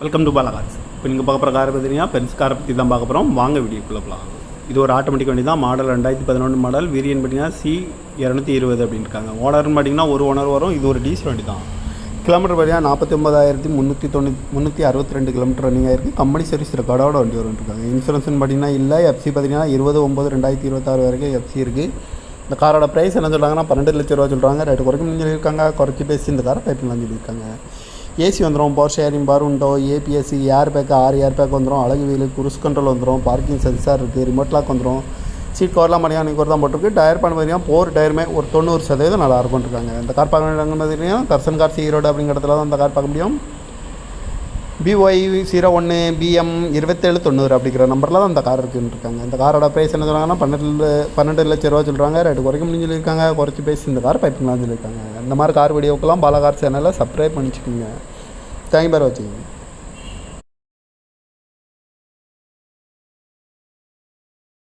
Welcome to Bala cars. இப்போ நீங்கள் பார்க்க போகிற காரை பார்த்தீங்கன்னா பென்ஸ் காரை பற்றி தான் பார்க்க போகிறோம். வாங்க வீடியோக்குள்ளே போகலாம். இது ஒரு ஆட்டோமேட்டிக் வண்டி தான். Model 2011 model. வேரியன்ட் பார்த்தீங்கன்னா C220 அப்படின்னு இருக்காங்க. ஓனர்னு பார்த்தீங்கன்னா ஒரு ஓனர் வரும். இது ஒரு டீசல் வண்டி தான். கிலோமீட்டர் பார்த்தீங்கன்னா 49,362 கிலோமீட்டர் ரன்னிங் ஆயிருக்கு. கம்பெனி சர்வீஸ் ரெக்கார்டோட வண்டி வரும்னு இருக்காங்க. இன்சூரன்ஸ்னு பார்த்தீங்கன்னா இல்லை. எஃப்சி பார்த்தீங்கன்னா 20/9/2026 வரைக்கும் எஃப்சி இருக்குது. இந்த காரோட ப்ரைஸ் என்ன சொல்கிறாங்கன்னா 12 லட்ச ரூபா சொல்கிறாங்க. ரேட்டு குறைக்க சொல்லியிருக்காங்க. குறைச்சி பேசி இந்த காரை பைப்பிலாம் சொல்லியிருக்காங்க. ஏசி வந்துடும், பவர் ஷேரிங் பார் உண்டோ, ABS, air bag 6 air bag வந்துடும், அழகு வீல், குரூஸ் கண்ட்ரோல் வந்துடும், பார்க்கிங் சென்சார் இருக்குது, ரிமோட் லாக் வந்துடும், சீட் கவர்லாம் மணியாக நீங்கள் தான் போட்டிருக்கு. டயர் பண்ண பார்த்தீங்கன்னா 4 டயருமே ஒரு 90% நல்லா இருக்கும்னு இருக்காங்க. இந்த கார் பார்க்க வேண்டியவங்க பார்த்தீங்கன்னா தர்சன் கார்ஸ் ஈரோடு அப்படிங்கிற இடத்துல தான் இந்த கார் பார்க்க முடியும். BY01 BM 2790 அப்படிங்கிற நம்பரில் தான் இந்த கார் இருக்குன்னு இருக்காங்க. இந்த காரோட ப்ரைஸ் என்ன சொல்கிறாங்கன்னா 12 லட்ச ரூபா சொல்கிறாங்க. ரேட்டு குறைக்க முடியும்னு சொல்லியிருக்காங்க. குறைச்சி பேசி இந்த கார் பைப்பிங்களான்னு சொல்லியிருக்காங்க. இந்த மாதிரி கார் வீடியோக்கெல்லாம் பாலா கார் சேனலில் சப்ஸ்கிரைப் பண்ணிச்சுக்கோங்க. தேங்க்யூ பார் வாட்சிங்.